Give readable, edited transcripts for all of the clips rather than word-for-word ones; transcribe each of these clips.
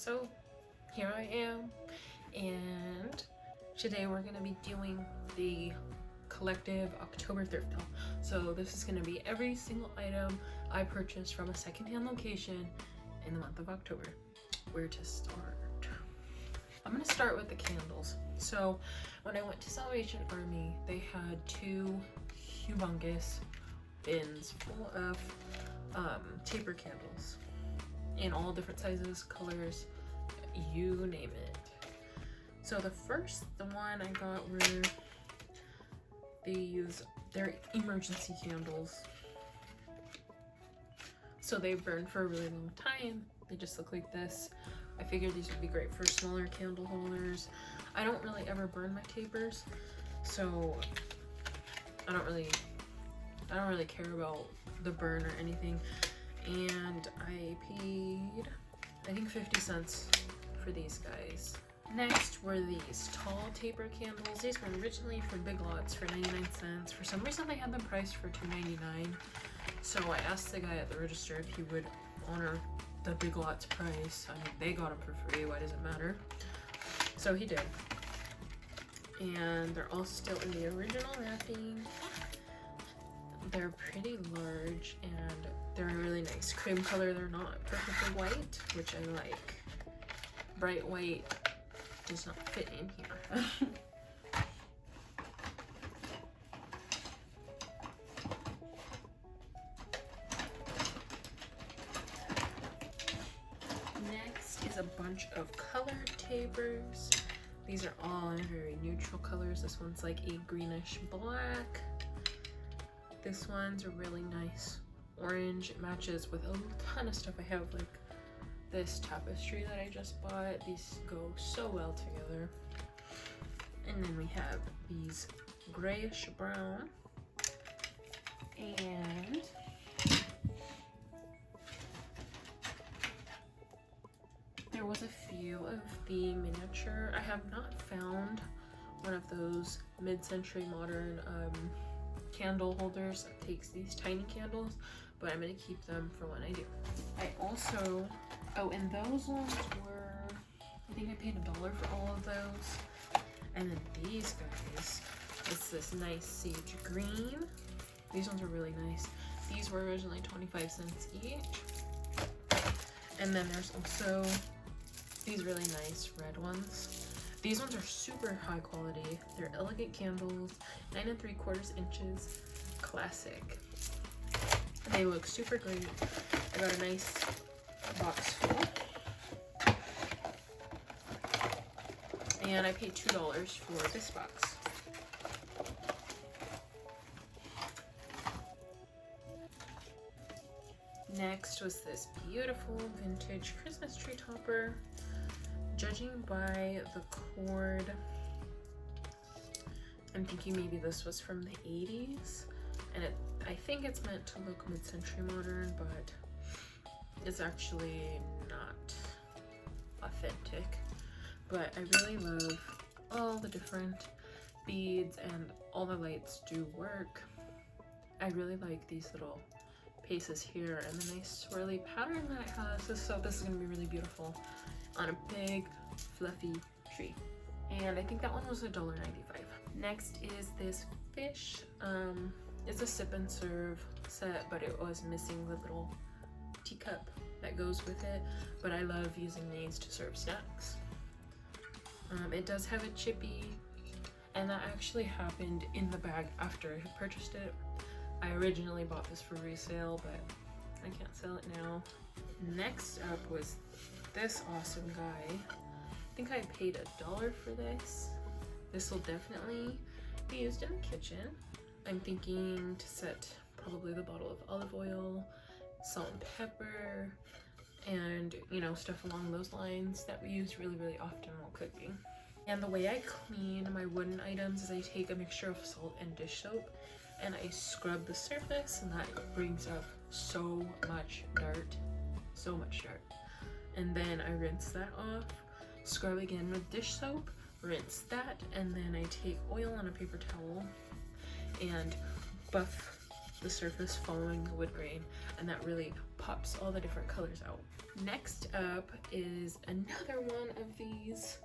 So here I am, and today we're gonna be doing the collective October thrift haul. So this is gonna be every single item I purchased from a secondhand location in the month of October. Where to start? I'm gonna start with the candles. So when I went to Salvation Army, they had two humongous bins full of taper candles in all different sizes, colors, you name it. So the one I got were they're emergency candles. So they burn for a really long time. They just look like this. I figured these would be great for smaller candle holders. I don't really ever burn my tapers, so I don't really care about the burn or anything. And I paid, I think 50 cents for these guys. Next were these tall taper candles. These were originally from Big Lots for 99 cents. For some reason they had them priced for $2.99. So I asked the guy at the register if he would honor the Big Lots price. I mean, they got them for free, why does it matter? So he did. And they're all still in the original wrapping. They're pretty large and they're a really nice cream color. They're not perfectly white, which I like. Bright white does not fit in here. Next is a bunch of colored tapers. These are all in very neutral colors. This one's like a greenish black. This one's a really nice orange. It matches with a ton of stuff I have, like this tapestry that I just bought. These go so well together. And then we have these grayish brown. And there was a few of the miniature. I have not found one of those mid-century modern candle holders that takes these tiny candles, but I'm gonna keep them for when I do. I also, and those ones were, I think I paid $1 for all of those. And then these guys, it's this nice sage green. These ones are really nice. These were originally 25 cents each. And then there's also these really nice red ones. These ones are super high quality. They're elegant candles, 9 3/4 inches, classic. They look super great. I got a nice box full. And I paid $2 for this box. Next was this beautiful vintage Christmas tree topper. Judging by the cord, I'm thinking maybe this was from the 80s, and I think it's meant to look mid-century modern, but it's actually not authentic. But I really love all the different beads, and all the lights do work. I really like these little pieces here and the nice swirly pattern that it has. So this is going to be really beautiful on a big fluffy tree. And I think that one was $1.95. Next is this fish. It's a sip and serve set, but it was missing the little teacup that goes with it. But I love using these to serve snacks. It does have a chippy, and that actually happened in the bag after I had purchased it. I originally bought this for resale, but I can't sell it now. Next up was this awesome guy. I think I paid $1 for this. This will definitely be used in the kitchen. I'm thinking to set probably the bottle of olive oil, salt and pepper, and stuff along those lines that we use really often while cooking. And the way I clean my wooden items is I take a mixture of salt and dish soap and I scrub the surface, and that brings up so much dirt. And then I rinse that off, scrub again with dish soap, rinse that, and then I take oil on a paper towel and buff the surface following the wood grain, and that really pops all the different colors out. Next up is another one of these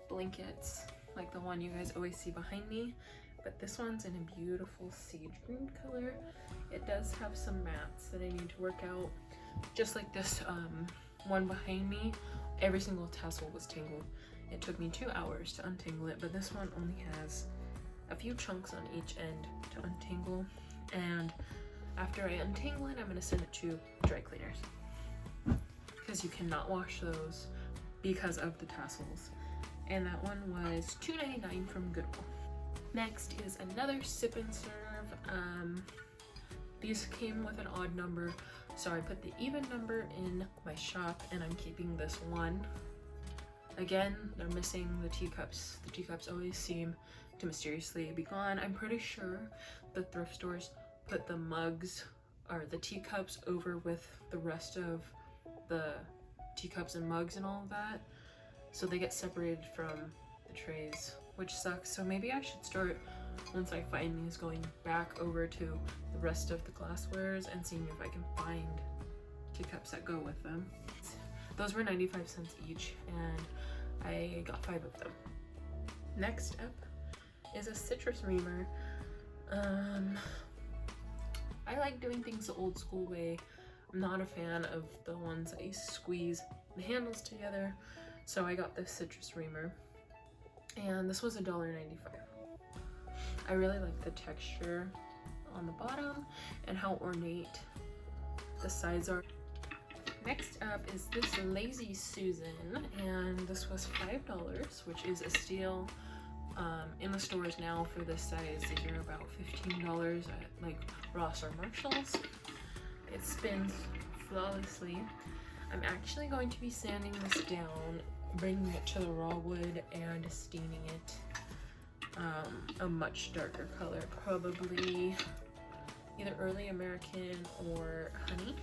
blankets, like the one you guys always see behind me, but this one's in a beautiful sage green color. It does have some mats that I need to work out, just like this one behind me. Every single tassel was tangled. It took me 2 hours to untangle it, but this one only has a few chunks on each end to untangle, and after I untangle it, I'm going to send it to dry cleaners because you cannot wash those because of the tassels. And that one was $2.99 from Goodwill. Next is another sip and serve. These came with an odd number, so I put the even number in my shop, and I'm keeping this one. Again, they're missing the teacups. The teacups always seem to mysteriously be gone. I'm pretty sure the thrift stores put the mugs or the teacups over with the rest of the teacups and mugs and all of that, so they get separated from the trays, which sucks. So maybe I should start, once I find these, going back over to the rest of the glasswares and seeing if I can find teacups that go with them. Those were 95 cents each, and I got 5 of them. Next up is a citrus reamer. I like doing things the old school way. I'm not a fan of the ones that you squeeze the handles together, so I got this citrus reamer, and this was $1.95. I really like the texture on the bottom and how ornate the sides are. Next up is this Lazy Susan, and this was $5, which is a steal. In the stores now for this size, these are about $15 at like Ross or Marshall's. It spins flawlessly. I'm actually going to be sanding this down, bringing it to the raw wood and staining it a much darker color, probably either early American or honey.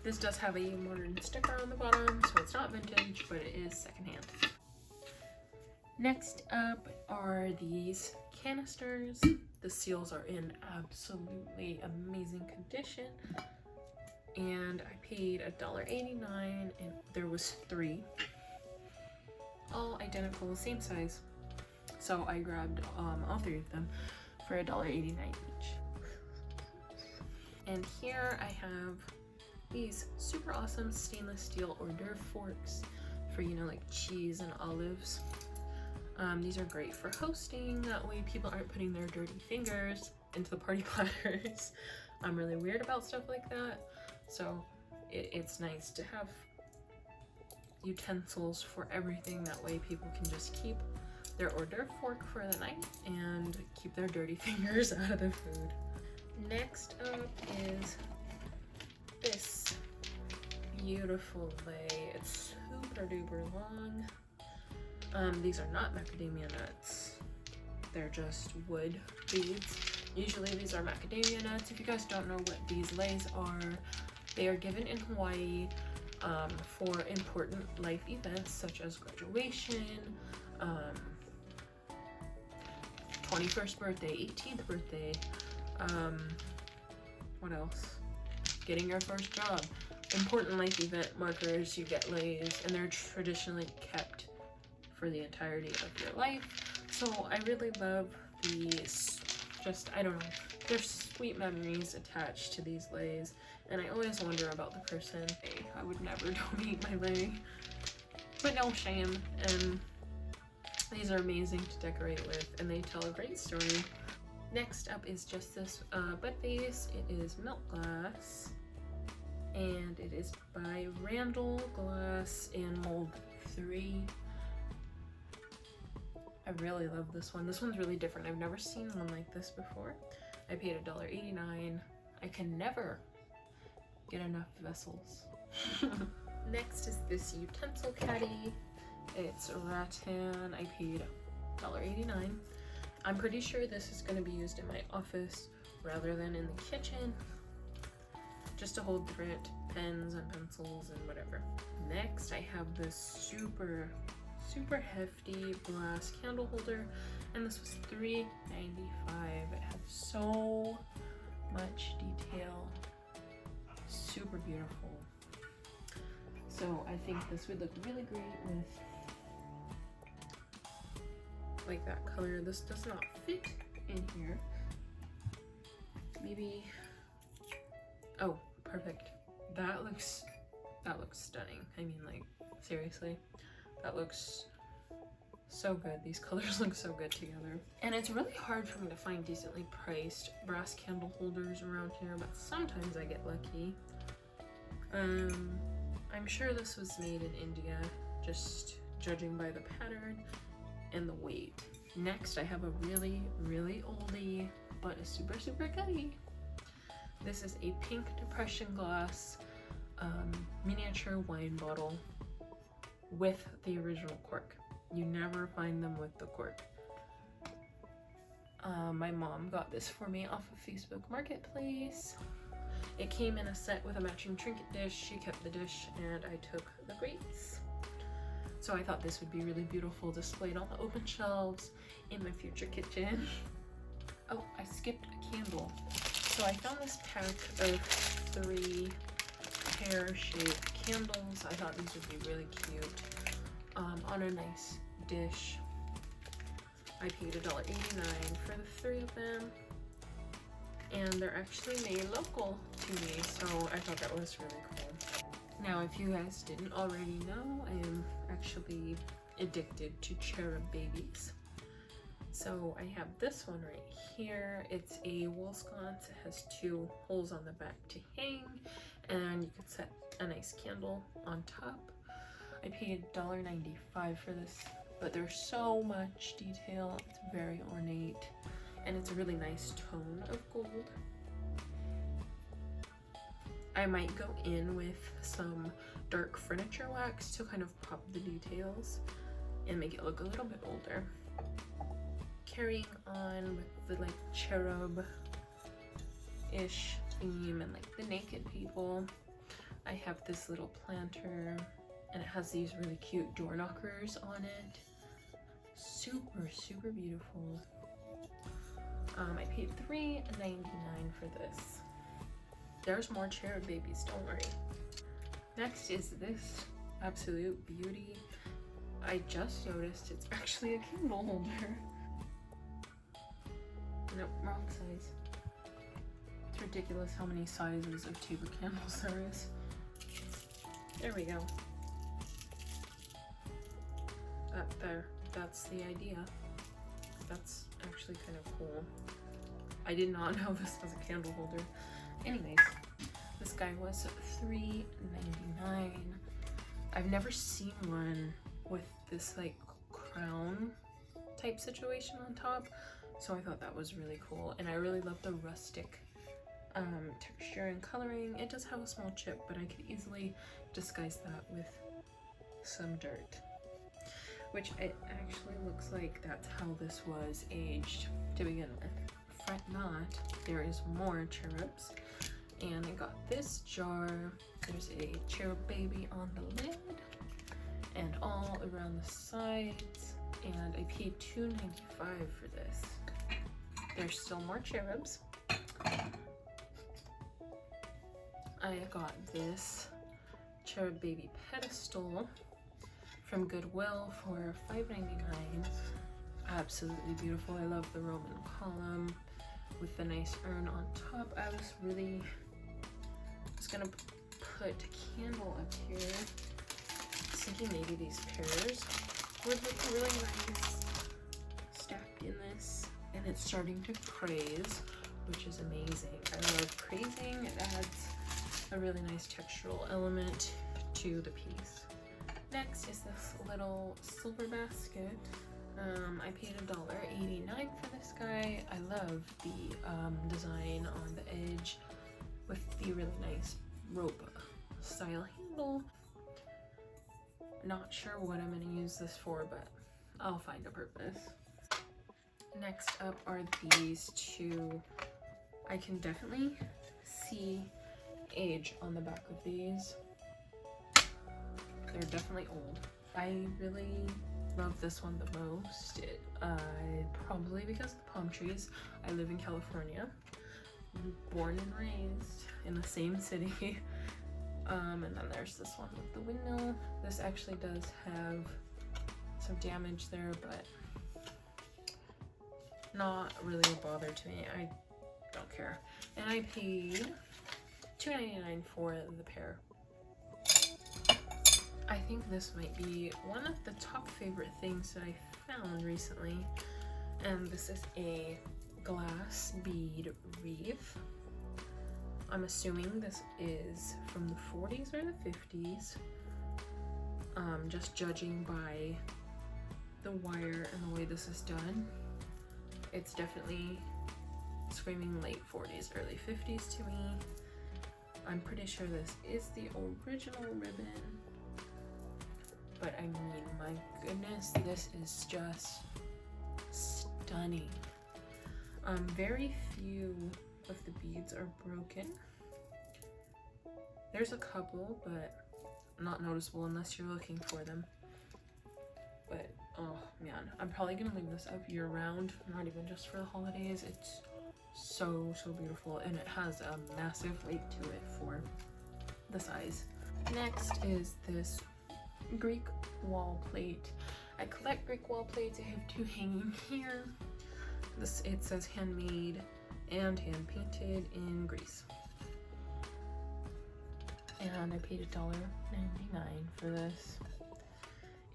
This does have a modern sticker on the bottom, so it's not vintage, but it is secondhand. Next up are these canisters. The seals are in absolutely amazing condition, and I paid $1.89, and there was 3, all identical, same size. So I grabbed all 3 of them for $1.89 each. And here I have these super awesome stainless steel hors d'oeuvre forks for, you know, like cheese and olives. These are great for hosting, that way people aren't putting their dirty fingers into the party platters. I'm really weird about stuff like that, so it's nice to have utensils for everything, that way people can just keep their hors d'oeuvre fork for the night and keep their dirty fingers out of the food. Next up is this beautiful lei. It's super duper long. These are not macadamia nuts, they're just wood beads. Usually these are macadamia nuts. If you guys don't know what these leis are, they are given in Hawaii for important life events such as graduation, 21st birthday, 18th birthday, what else? Getting your first job. Important life event markers, you get leis, and they're traditionally kept for the entirety of your life. So I really love these, just, I don't know, there's sweet memories attached to these leis, and I always wonder about the person. I would never donate my lei, but no shame, and these are amazing to decorate with, and they tell a great story. Next up is just this bud vase. It is milk glass, and it is by Randall Glass in mold 3. I really love this one. This one's really different. I've never seen one like this before. I paid $1.89. I can never get enough vessels. Next is this utensil caddy. It's rattan. I paid $1.89. I'm pretty sure this is going to be used in my office rather than in the kitchen, just to hold different pens and pencils and whatever. Next, I have this super hefty glass candle holder, and this was $3.95. It had so much detail. Super beautiful. So I think this would look really great with like that color. This does not fit in here. Maybe, oh, perfect. That looks stunning. I mean, like, seriously, that looks so good. These colors look so good together. And it's really hard for me to find decently priced brass candle holders around here, but sometimes I get lucky. I'm sure this was made in India, just judging by the pattern and the weight. Next, I have a really, really oldie, but a super, super goodie. This is a pink depression glass miniature wine bottle with the original cork. You never find them with the cork. My mom got this for me off of Facebook Marketplace. It came in a set with a matching trinket dish. She kept the dish and I took the grates. So I thought this would be really beautiful displayed on the open shelves in my future kitchen. Oh, I skipped a candle. So I found this pack of 3 pear-shaped candles. I thought these would be really cute on a nice dish. I paid $1.89 for the 3 of them, and they're actually made local to me, so I thought that was really cool. Now, if you guys didn't already know, I am actually addicted to cherub babies. So I have this one right here. It's a wall sconce. It has 2 holes on the back to hang, and you could set a nice candle on top. I paid $1.95 for this, but there's so much detail. It's very ornate, and it's a really nice tone of gold. I might go in with some dark furniture wax to kind of pop the details and make it look a little bit older. Carrying on with the like cherub-ish theme and like the naked people, I have this little planter, and it has these really cute door knockers on it. Super, super beautiful. I paid $3.99 for this. There's more cherub babies, don't worry. Next is this absolute beauty. I just noticed it's actually a candle holder. Nope, wrong size. It's ridiculous how many sizes of table candles there is. There we go. That's the idea. That's actually kind of cool. I did not know this was a candle holder. Anyways, this guy was $3.99. I've never seen one with this like crown type situation on top, so I thought that was really cool. And I really love the rustic texture and coloring. It does have a small chip, but I could easily disguise that with some dirt, which it actually looks like that's how this was aged to begin with. Fret not, there is more cherubs, and I got this jar. There's a cherub baby on the lid and all around the sides, and I paid $2.95 for this. There's still more cherubs. I got this cherub baby pedestal from Goodwill for $5.99. Absolutely beautiful. I love the Roman column with the nice urn on top. I was gonna put a candle up here, thinking maybe these pears would look really nice stacked in this, and it's starting to craze, which is amazing. I love crazing. It adds a really nice textural element to the piece. Next is this little silver basket. I paid $1.89 for this guy. I love the design on the edge with the really nice rope style handle. Not sure what I'm going to use this for, but I'll find a purpose. Next up are these 2. I can definitely see age on the back of these. They're definitely old. I really love this one the most. Probably because of the palm trees. I live in California, born and raised in the same city. And then there's this one with the windmill. This actually does have some damage there, but not really a bother to me. I don't care. And I paid $2.99 for the pair. I think this might be one of the top favorite things that I found recently, and this is a glass bead wreath. I'm assuming this is from the 40s or the 50s, just judging by the wire and the way this is done. It's definitely screaming late 40s, early 50s to me. I'm pretty sure this is the original ribbon, but I mean, my goodness, this is just stunning. Very few of the beads are broken. There's a couple, but not noticeable unless you're looking for them. But oh man, I'm probably gonna leave this up year round, not even just for the holidays. It's so beautiful, and it has a massive weight to it for the size. Next is this Greek wall plate. I collect Greek wall plates. I have two hanging here. It says handmade and hand painted in Greece. And I paid $1.99 for this.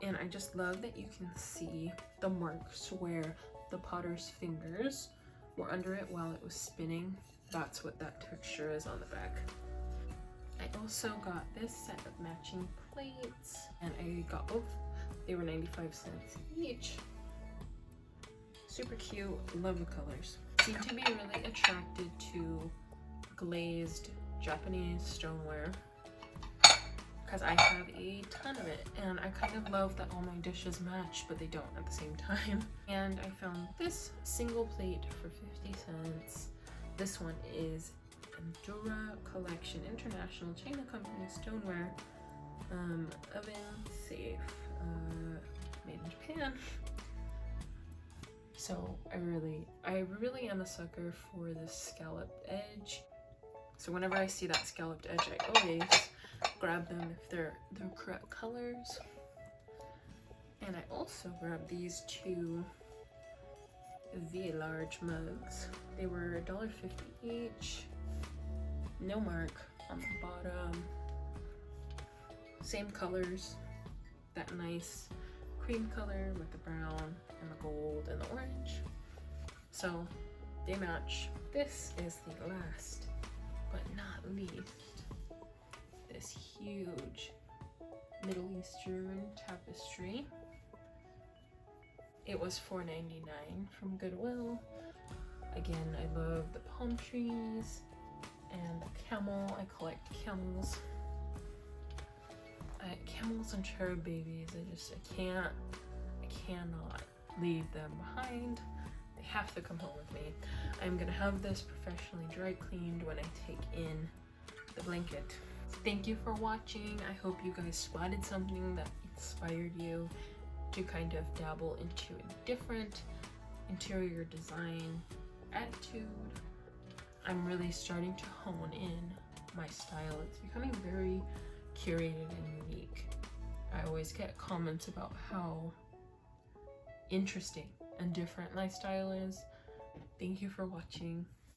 And I just love that you can see the marks where the potter's fingers were under it while it was spinning. That's what that texture is on the back. I also got this set of matching plates, and I got both. They were 95 cents each. Super cute, love the colors. Seem to be really attracted to glazed Japanese stoneware because I have a ton of it, and I kind of love that all my dishes match, but they don't at the same time. And I found this single plate for 50 cents. This one is Endura Collection International China Company Stoneware, oven safe, made in Japan. So I really am a sucker for this scalloped edge. So whenever I see that scalloped edge, I always grab them if they're the correct colors. And I also grabbed these two V large mugs. They were $1.50 each. No mark on the bottom. Same colors. That nice cream color with the brown and the gold and the orange. So they match. This is the last but not least, this huge Middle Eastern tapestry. It was $4.99 from Goodwill. Again, I love the palm trees and the camel. I collect camels. Camels and cherub babies. I cannot leave them behind. They have to come home with me. I'm gonna have this professionally dry cleaned when I take in the blanket. Thank you for watching. I hope you guys spotted something that inspired you to kind of dabble into a different interior design attitude. I'm really starting to hone in my style. It's becoming very curated and unique. I always get comments about how interesting and different my style is. Thank you for watching.